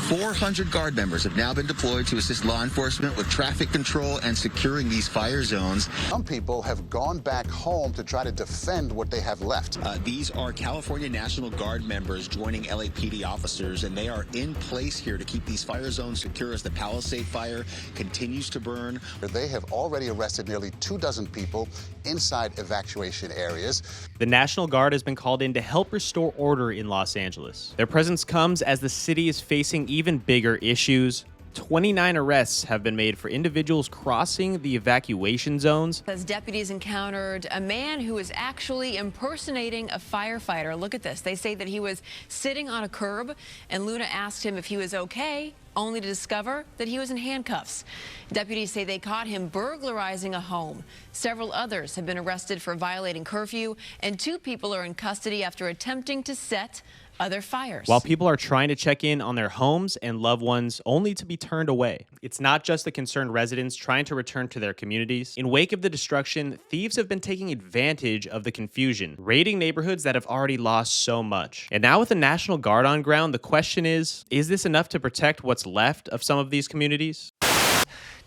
400 guard members have now been deployed to assist law enforcement with traffic control and securing these fire zones. Some people have gone back home to try to defend what they have left. These are California National Guard members joining LAPD officers, and they are in place here to keep these fire zones secure as the Palisade fire continues to burn. They have already arrested nearly 24 people inside evacuation areas. The National Guard has been called in to help restore order in Los Angeles. Their presence comes as the city is facing even bigger issues. 29 arrests have been made for individuals crossing the evacuation zones. As deputies encountered a man who was actually impersonating a firefighter. Look at this. They say that he was sitting on a curb, and Luna asked him if he was okay, only to discover that he was in handcuffs. Deputies say they caught him burglarizing a home. Several others have been arrested for violating curfew, and 2 people are in custody after attempting to set other fires. While people are trying to check in on their homes and loved ones only to be turned away. It's not just the concerned residents trying to return to their communities. In wake of the destruction, thieves have been taking advantage of the confusion, raiding neighborhoods that have already lost so much. And now with the National Guard on ground, the question is this enough to protect what's left of some of these communities?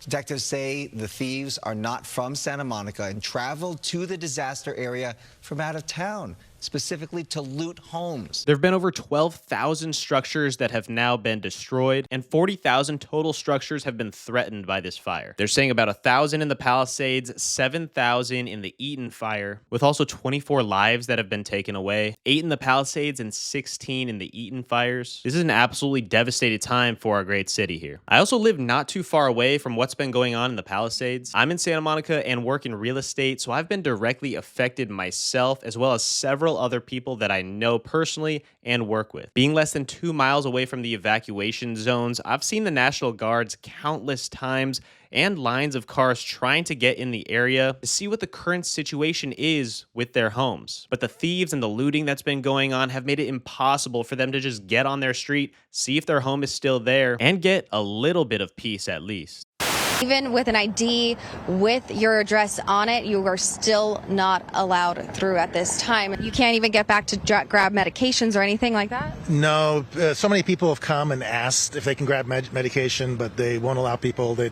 Detectives say the thieves are not from Santa Monica and traveled to the disaster area from out of town, specifically to loot homes. There have been over 12,000 structures that have now been destroyed, and 40,000 total structures have been threatened by this fire. They're saying about 1,000 in the Palisades, 7,000 in the Eaton fire, with also 24 lives that have been taken away, 8 in the Palisades and 16 in the Eaton fires. This is an absolutely devastated time for our great city here. I also live not too far away from what's been going on in the Palisades. I'm in Santa Monica and work in real estate, so I've been directly affected myself, as well as several other people that I know personally and work with. Being less than 2 miles away from the evacuation zones, I've seen the National Guards countless times and lines of cars trying to get in the area to see what the current situation is with their homes. But the thieves and the looting that's been going on have made it impossible for them to just get on their street, see if their home is still there, and get a little bit of peace at least. Even with an ID with your address on it, you are still not allowed through at this time. You can't even get back to grab medications or anything like that? No, so many people have come and asked if they can grab medication, but they won't allow people. They're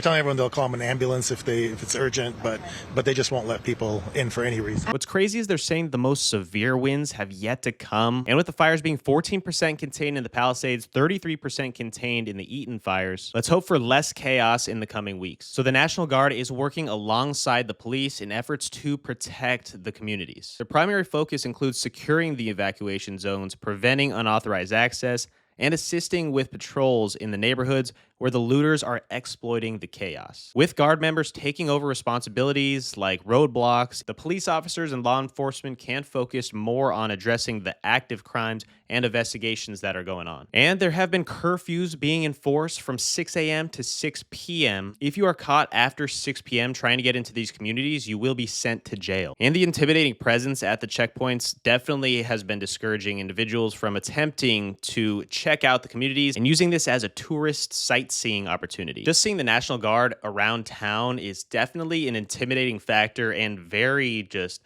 telling everyone they'll call them an ambulance if it's urgent, but they just won't let people in for any reason. What's crazy is they're saying the most severe winds have yet to come, and with the fires being 14% contained in the Palisades, 33% contained in the Eaton fires, let's hope for less chaos in the coming weeks. So the National Guard is working alongside the police in efforts to protect the communities. Their primary focus includes securing the evacuation zones, preventing unauthorized access, and assisting with patrols in the neighborhoods where the looters are exploiting the chaos. With guard members taking over responsibilities like roadblocks, the police officers and law enforcement can focus more on addressing the active crimes and investigations that are going on. And there have been curfews being enforced from 6 a.m. to 6 p.m. If you are caught after 6 p.m. trying to get into these communities, you will be sent to jail. And the intimidating presence at the checkpoints definitely has been discouraging individuals from attempting to check out the communities and using this as a tourist sightseeing opportunity. Just seeing the National Guard around town is definitely an intimidating factor and very just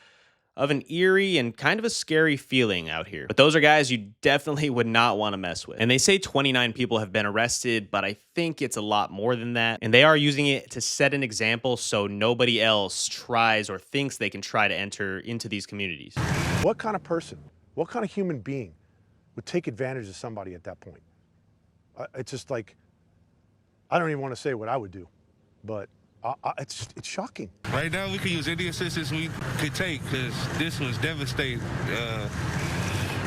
of an eerie and kind of a scary feeling out here. But those are guys you definitely would not want to mess with. And they say 29 people have been arrested, but I think it's a lot more than that. And they are using it to set an example so nobody else tries or thinks they can try to enter into these communities. What kind of person, what kind of human being would take advantage of somebody at that point? It's just like, I don't even want to say what I would do, but it's shocking. Right now, we can use any assistance we could take because this was devastating.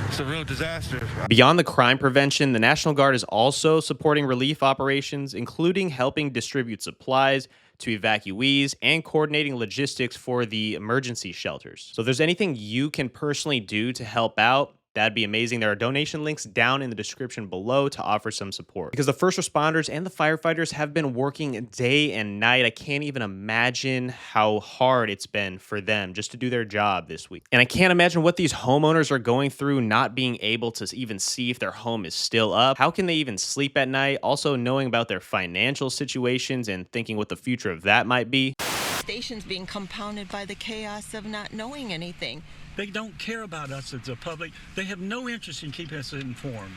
It's a real disaster. Beyond the crime prevention, the National Guard is also supporting relief operations, including helping distribute supplies to evacuees and coordinating logistics for the emergency shelters. So if there's anything you can personally do to help out, that'd be amazing. There are donation links down in the description below to offer some support. Because the first responders and the firefighters have been working day and night. I can't even imagine how hard it's been for them just to do their job this week. And I can't imagine what these homeowners are going through, not being able to even see if their home is still up. How can they even sleep at night? Also knowing about their financial situations and thinking what the future of that might be. Stations being compounded by the chaos of not knowing anything. They don't care about us as the public. They have no interest in keeping us informed.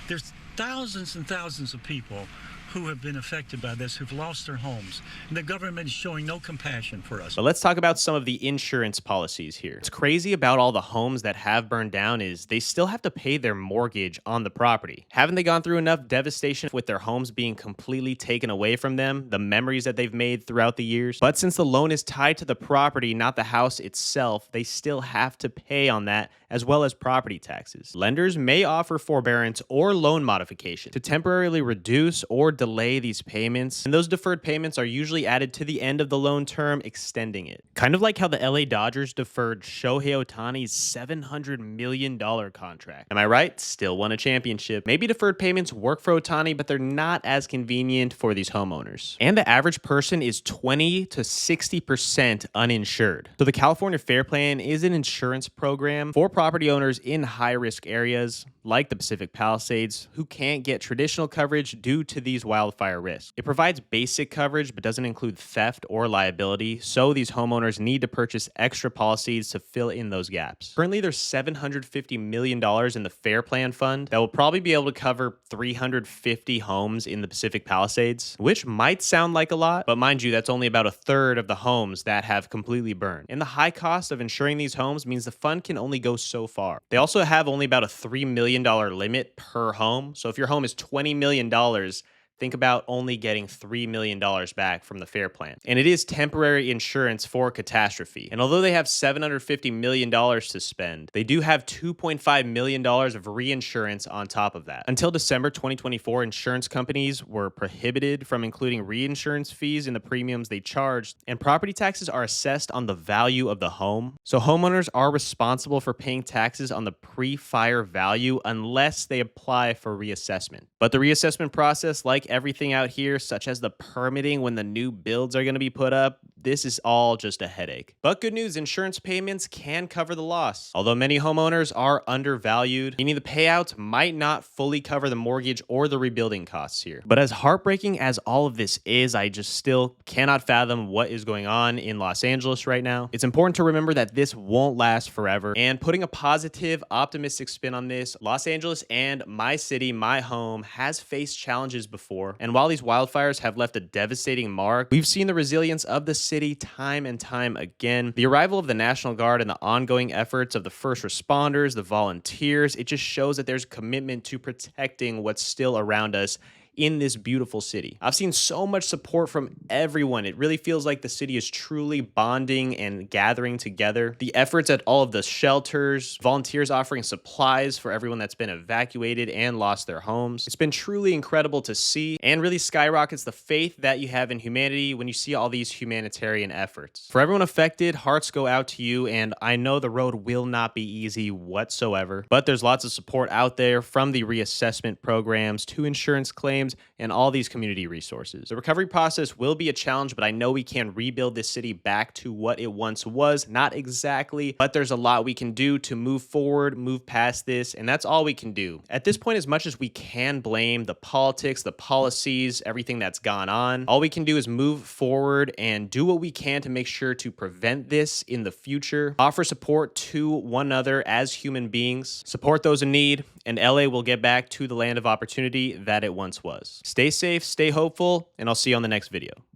There's thousands and thousands of people who have been affected by this, who've lost their homes, and the government is showing no compassion for us. But let's talk about some of the insurance policies here. What's crazy about all the homes that have burned down is they still have to pay their mortgage on the property. Haven't they gone through enough devastation with their homes being completely taken away from them, the memories that they've made throughout the years? But since the loan is tied to the property, not the house itself, they still have to pay on that, as well as property taxes. Lenders may offer forbearance or loan modification to temporarily reduce or delay these payments, and those deferred payments are usually added to the end of the loan term, extending it. Kind of like how the LA Dodgers deferred Shohei Ohtani's $700 million contract. Am I right? Still won a championship. Maybe deferred payments work for Ohtani, but they're not as convenient for these homeowners. And the average person is 20 to 60% uninsured. So the California Fair Plan is an insurance program for property owners in high-risk areas like the Pacific Palisades who can't get traditional coverage due to these wildfire risks. It provides basic coverage but doesn't include theft or liability, so these homeowners need to purchase extra policies to fill in those gaps. Currently, there's $750 million in the Fair Plan Fund that will probably be able to cover 350 homes in the Pacific Palisades, which might sound like a lot, but mind you, that's only about a third of the homes that have completely burned. And the high cost of insuring these homes means the fund can only go so far. They also have only about a $3 million limit per home. So if your home is $20 million, think about only getting $3 million back from the Fair Plan. And it is temporary insurance for catastrophe. And although they have $750 million to spend, they do have $2.5 million of reinsurance on top of that. Until December 2024, insurance companies were prohibited from including reinsurance fees in the premiums they charged, and property taxes are assessed on the value of the home. So homeowners are responsible for paying taxes on the pre-fire value unless they apply for reassessment. But the reassessment process, like everything out here, such as the permitting when the new builds are going to be put up, this is all just a headache. But good news, insurance payments can cover the loss. Although many homeowners are undervalued, meaning the payouts might not fully cover the mortgage or the rebuilding costs here. But as heartbreaking as all of this is, I just still cannot fathom what is going on in Los Angeles right now. It's important to remember that this won't last forever. And putting a positive, optimistic spin on this, Los Angeles and my city, my home, has faced challenges before. And while these wildfires have left a devastating mark, we've seen the resilience of the city time and time again. The arrival of the National Guard and the ongoing efforts of the first responders, the volunteers, it just shows that there's commitment to protecting what's still around us in this beautiful city. I've seen so much support from everyone. It really feels like the city is truly bonding and gathering together. The efforts at all of the shelters, volunteers offering supplies for everyone that's been evacuated and lost their homes. It's been truly incredible to see and really skyrockets the faith that you have in humanity when you see all these humanitarian efforts. For everyone affected, hearts go out to you, and I know the road will not be easy whatsoever, but there's lots of support out there from the reassessment programs to insurance claims and all these community resources. The recovery process will be a challenge, but I know we can rebuild this city back to what it once was. Not exactly, but there's a lot we can do to move forward, move past this, and that's all we can do. At this point, as much as we can blame the politics, the policies, everything that's gone on, all we can do is move forward and do what we can to make sure to prevent this in the future, offer support to one another as human beings, support those in need, and LA will get back to the land of opportunity that it once was. Stay safe, stay hopeful, and I'll see you on the next video.